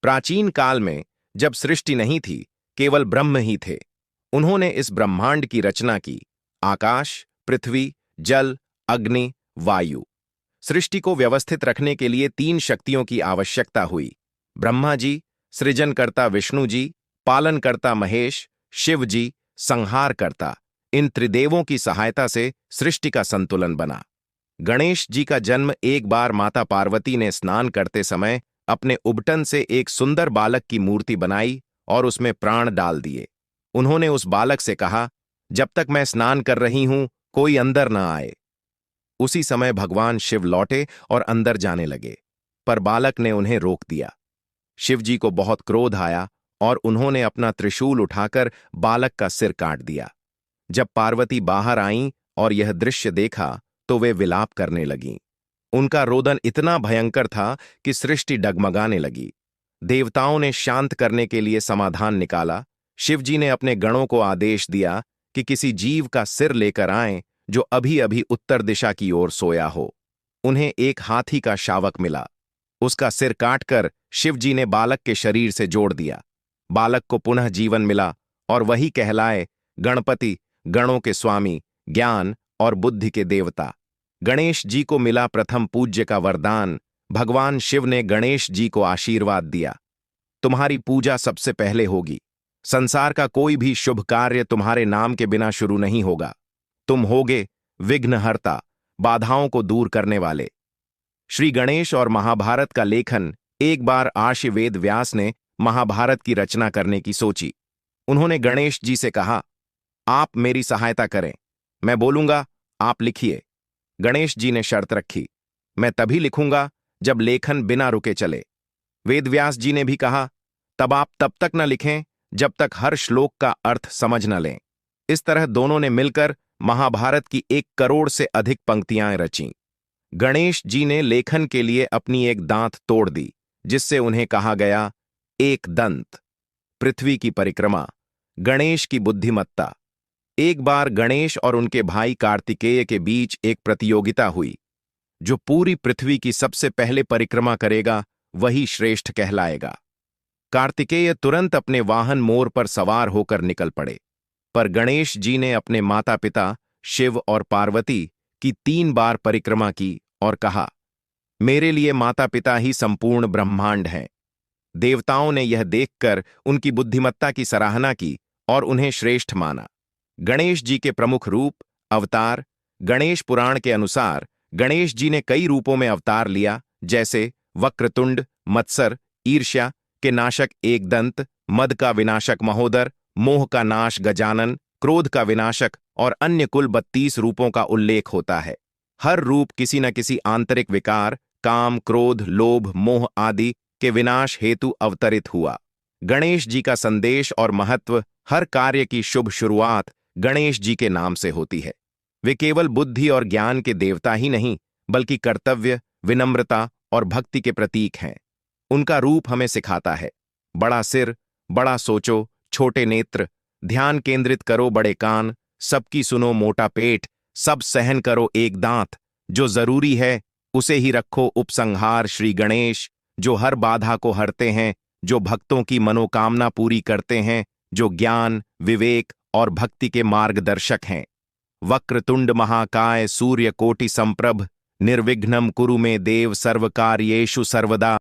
प्राचीन काल में जब सृष्टि नहीं थी, केवल ब्रह्म ही थे। उन्होंने इस ब्रह्मांड की रचना की। आकाश, पृथ्वी, जल, अग्नि, वायु। सृष्टि को व्यवस्थित रखने के लिए तीन शक्तियों की आवश्यकता हुई। ब्रह्मा जी, सृजनकर्ता विष्णु जी, पालनकर्ता महेश, शिव जी, संहारकर्ता। इन त्रिदेवों की सहायता से सृष्टि का संतुलन बना। गणेश जी का जन्म एक बार माता पार्वती ने स्नान करते समय अपने उबटन से एक सुंदर बालक की मूर्ति बनाई और उसमें प्राण डाल दिए। उन्होंने उस बालक से कहा, जब तक मैं स्नान कर रही हूं, कोई अंदर न आए। उसी समय भगवान शिव लौटे और अंदर जाने लगे, पर बालक ने उन्हें रोक दिया। शिव जी को बहुत क्रोध आया और उन्होंने अपना त्रिशूल उठाकर बालक का सिर काट दिया। जब पार्वती बाहर आईं और यह दृश्य देखा तो वे विलाप करने लगीं। उनका रोदन इतना भयंकर था कि सृष्टि डगमगाने लगी। देवताओं ने शांत करने के लिए समाधान निकाला। शिव जी ने अपने गणों को आदेश दिया कि किसी जीव का सिर लेकर आएं जो अभी अभी उत्तर दिशा की ओर सोया हो। उन्हें एक हाथी का शावक मिला। उसका सिर काटकर शिव जी ने बालक के शरीर से जोड़ दिया। बालक को पुनः जीवन मिला और वही कहलाए गणपति, गणों के स्वामी, ज्ञान और बुद्धि के देवता। गणेश जी को मिला प्रथम पूज्य का वरदान। भगवान शिव ने गणेश जी को आशीर्वाद दिया, तुम्हारी पूजा सबसे पहले होगी। संसार का कोई भी शुभ कार्य तुम्हारे नाम के बिना शुरू नहीं होगा। तुम होगे विघ्नहर्ता, बाधाओं को दूर करने वाले। श्री गणेश और महाभारत का लेखन। एक बार आर्षि वेद व्यास ने महाभारत की रचना करने की सोची। उन्होंने गणेश जी से कहा, आप मेरी सहायता करें, मैं बोलूंगा, आप लिखिए। गणेश जी ने शर्त रखी, मैं तभी लिखूंगा जब लेखन बिना रुके चले। वेदव्यास जी ने भी कहा, तब आप तब तक न लिखें जब तक हर श्लोक का अर्थ समझ न लें। इस तरह दोनों ने मिलकर महाभारत की 1 करोड़ से अधिक पंक्तियां रचीं। गणेश जी ने लेखन के लिए अपनी एक दांत तोड़ दी, जिससे उन्हें कहा गया एक दंत। पृथ्वी की परिक्रमा, गणेश की बुद्धिमत्ता। एक बार गणेश और उनके भाई कार्तिकेय के बीच एक प्रतियोगिता हुई। जो पूरी पृथ्वी की सबसे पहले परिक्रमा करेगा वही श्रेष्ठ कहलाएगा। कार्तिकेय तुरंत अपने वाहन मोर पर सवार होकर निकल पड़े, पर गणेश जी ने अपने माता पिता शिव और पार्वती की 3 बार परिक्रमा की और कहा, मेरे लिए माता पिता ही संपूर्ण ब्रह्मांड हैं। देवताओं ने यह देखकर उनकी बुद्धिमत्ता की सराहना की और उन्हें श्रेष्ठ माना। गणेश जी के प्रमुख रूप, अवतार। गणेश पुराण के अनुसार गणेश जी ने कई रूपों में अवतार लिया, जैसे वक्रतुंड, मत्सर, ईर्ष्या के नाशक एकदंत, मद का विनाशक महोदर, मोह का नाश गजानन, क्रोध का विनाशक और अन्य कुल 32 रूपों का उल्लेख होता है। हर रूप किसी न किसी आंतरिक विकार, काम, क्रोध, लोभ, मोह आदि के विनाश हेतु अवतरित हुआ। गणेश जी का संदेश और महत्व। हर कार्य की शुभ शुरुआत गणेश जी के नाम से होती है। वे केवल बुद्धि और ज्ञान के देवता ही नहीं, बल्कि कर्तव्य, विनम्रता और भक्ति के प्रतीक हैं। उनका रूप हमें सिखाता है, बड़ा सिर, बड़ा सोचो, छोटे नेत्र, ध्यान केंद्रित करो, बड़े कान, सबकी सुनो, मोटा पेट, सब सहन करो, एक दांत, जो जरूरी है उसे ही रखो, उपसंहार। श्री गणेश जो हर बाधा को हरते हैं, जो भक्तों की मनोकामना पूरी करते हैं, जो ज्ञान, विवेक और भक्ति के मार्गदर्शक हैं। वक्रतुंड महाकाय, सूर्य कोटि संप्रभ, निर्विघ्नं कुरु मे देव, सर्वकार्येषु सर्वदा।